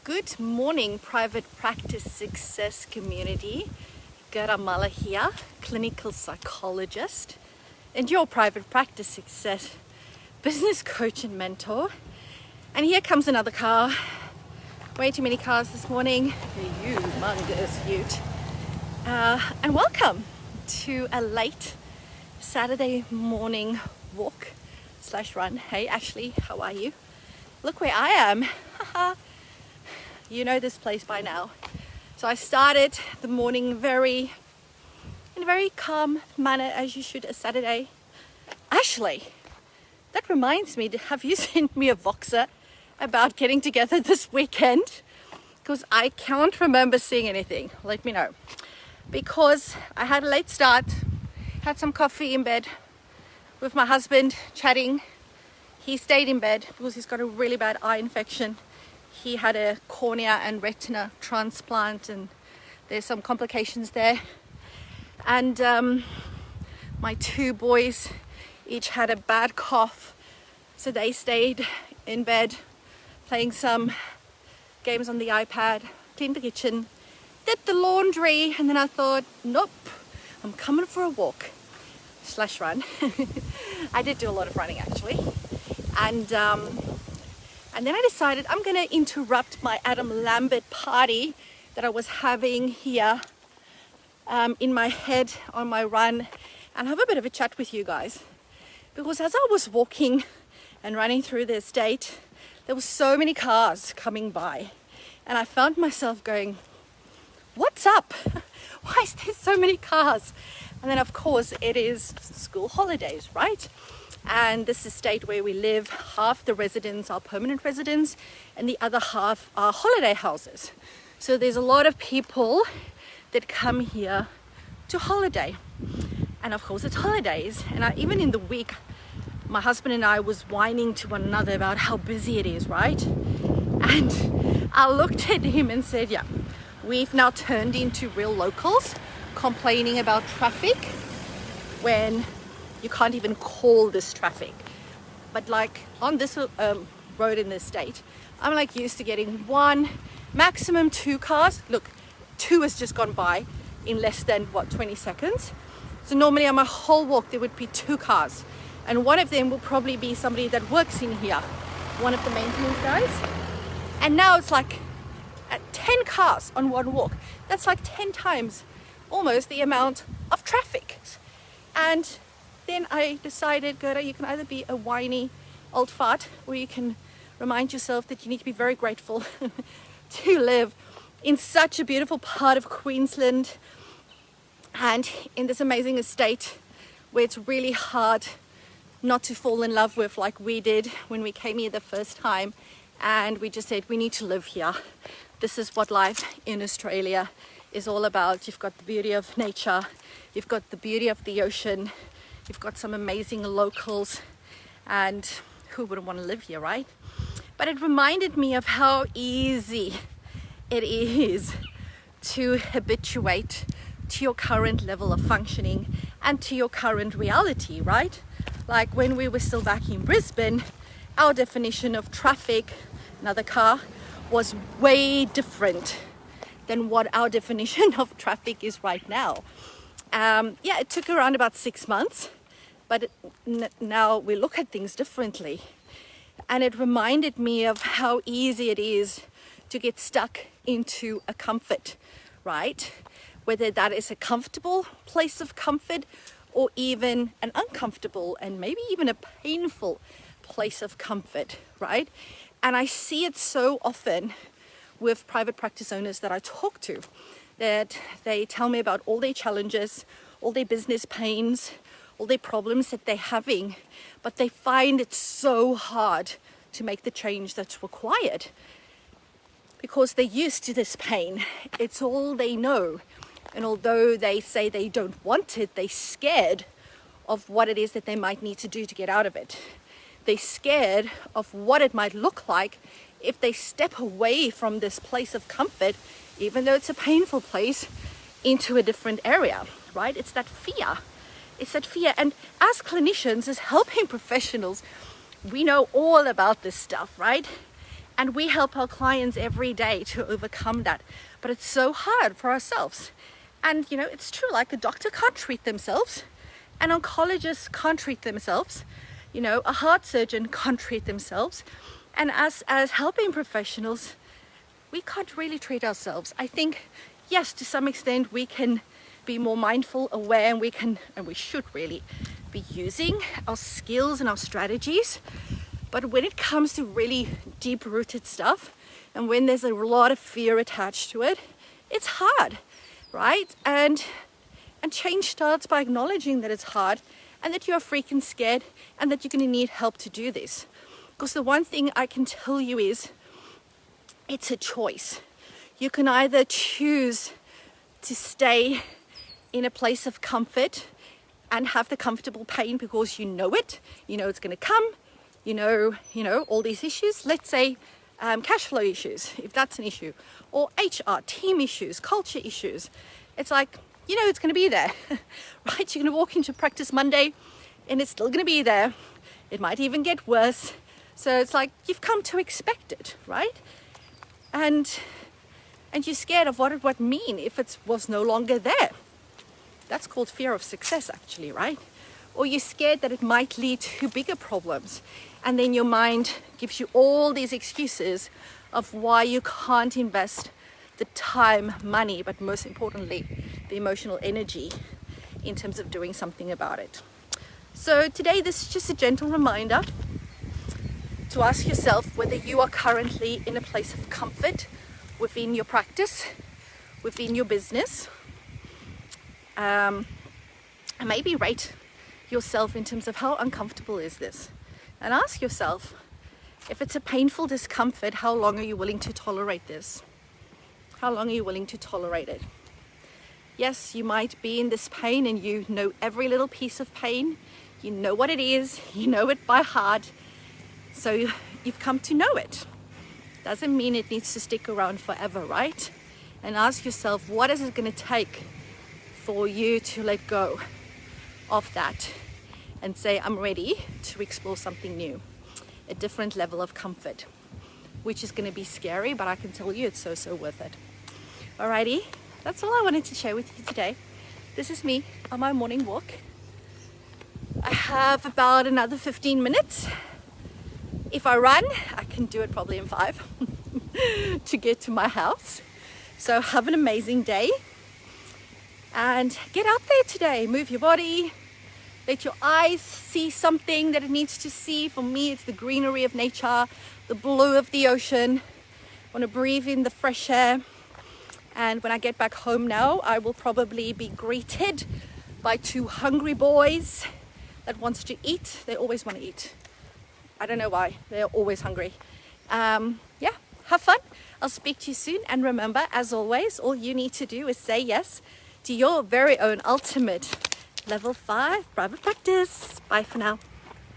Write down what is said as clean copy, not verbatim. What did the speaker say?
Good morning, private practice success community. Gerda here, clinical psychologist, and your private practice success business coach and mentor. And here comes another car. Way too many cars this morning. A humongous ute. And welcome to a late Saturday morning walk / run. Hey Ashley, how are you? Look where I am. You know this place by now. So I started the morning in a very calm manner, as you should a Saturday. Ashley, that reminds me, have you sent me a Voxer about getting together this weekend? Because I can't remember seeing anything. Let me know. Because I had a late start, had some coffee in bed with my husband chatting. He stayed in bed because he's got a really bad eye infection. He had a cornea and retina transplant, and there's some complications there. And my two boys each had a bad cough, so they stayed in bed playing some games on the iPad, cleaned the kitchen, did the laundry, and then I thought, nope, I'm coming for a walk / run. I did do a lot of running actually. And then I decided I'm going to interrupt my Adam Lambert party that I was having here in my head on my run and have a bit of a chat with you guys. Because as I was walking and running through the estate, there were so many cars coming by. And I found myself going, what's up? Why is there so many cars? And then of course it is school holidays, right? And this estate where we live, half the residents are permanent residents and the other half are holiday houses. So there's a lot of people that come here to holiday. And of course it's holidays. And even in the week, my husband and I was whining to one another about how busy it is, right? And I looked at him and said, yeah, we've now turned into real locals complaining about traffic when you can't even call this traffic. But like on this road in the state, I'm like used to getting one, maximum two cars. Look, two has just gone by in less than 20 seconds. So normally on my whole walk, there would be two cars. And one of them will probably be somebody that works in here, one of the maintenance guys. And now it's like 10 cars on one walk. That's like 10 times almost the amount of traffic. And then I decided, Gerda, you can either be a whiny old fart or you can remind yourself that you need to be very grateful to live in such a beautiful part of Queensland and in this amazing estate where it's really hard not to fall in love with like we did when we came here the first time. And we just said, we need to live here. This is what life in Australia is all about. You've got the beauty of nature, you've got the beauty of the ocean, you've got some amazing locals, and who wouldn't want to live here, right? But it reminded me of how easy it is to habituate to your current level of functioning and to your current reality, right? Like when we were still back in Brisbane, our definition of traffic, another car, was way different than what our definition of traffic is right now. It took around about 6 months. But now we look at things differently. And it reminded me of how easy it is to get stuck into a comfort, right? Whether that is a comfortable place of comfort or even an uncomfortable and maybe even a painful place of comfort, right? And I see it so often with private practice owners that I talk to, that they tell me about all their challenges, all their business pains, all their problems that they're having, but they find it so hard to make the change that's required because they're used to this pain. It's all they know. And although they say they don't want it, they're scared of what it is that they might need to do to get out of it. They're scared of what it might look like if they step away from this place of comfort, even though it's a painful place, into a different area, right? It's that fear. It's that fear. And as clinicians, as helping professionals, we know all about this stuff, right? And we help our clients every day to overcome that. But it's so hard for ourselves. And you know, it's true, like a doctor can't treat themselves, an oncologist can't treat themselves, you know, a heart surgeon can't treat themselves. And us as helping professionals, we can't really treat ourselves. I think, yes, to some extent we can be more mindful, aware, and we should really be using our skills and our strategies. But when it comes to really deep-rooted stuff, and when there's a lot of fear attached to it, it's hard, right? And change starts by acknowledging that it's hard and that you're freaking scared and that you're going to need help to do this. Because the one thing I can tell you is it's a choice. You can either choose to stay in a place of comfort and have the comfortable pain because you know it's going to come, you know, all these issues. Let's say cash flow issues, if that's an issue, or HR, team issues, culture issues. It's like, you know, it's going to be there, right? You're going to walk into practice Monday and it's still going to be there. It might even get worse. So it's like you've come to expect it, right? And you're scared of what it would mean if it was no longer there. That's called fear of success, actually, right? Or you're scared that it might lead to bigger problems. And then your mind gives you all these excuses of why you can't invest the time, money, but most importantly, the emotional energy in terms of doing something about it. So today, this is just a gentle reminder to ask yourself whether you are currently in a place of comfort within your practice, within your business, and maybe rate yourself in terms of how uncomfortable is this, and ask yourself, if it's a painful discomfort, how long are you willing to tolerate this? How long are you willing to tolerate it? Yes, you might be in this pain and you know every little piece of pain. You know what it is. You know it by heart. So you've come to know it. Doesn't mean it needs to stick around forever, right? And ask yourself, what is it going to take for you to let go of that and say, I'm ready to explore something new, a different level of comfort, which is going to be scary, but I can tell you it's so worth it. Alrighty, that's all I wanted to share with you today. This is me on my morning walk. I have about another 15 minutes. If I run, I can do it probably in 5 to get to my house. So have an amazing day and get out there today. Move your body. Let your eyes see something that it needs to see. For me, it's the greenery of nature, the blue of the ocean. I want to breathe in the fresh air. And when I get back home now, I will probably be greeted by 2 hungry boys that wants to eat. They always want to eat. I don't know why. They're always hungry. Yeah, have fun. I'll speak to you soon. And remember, as always, all you need to do is say yes to your very own ultimate level 5 private practice. Bye for now.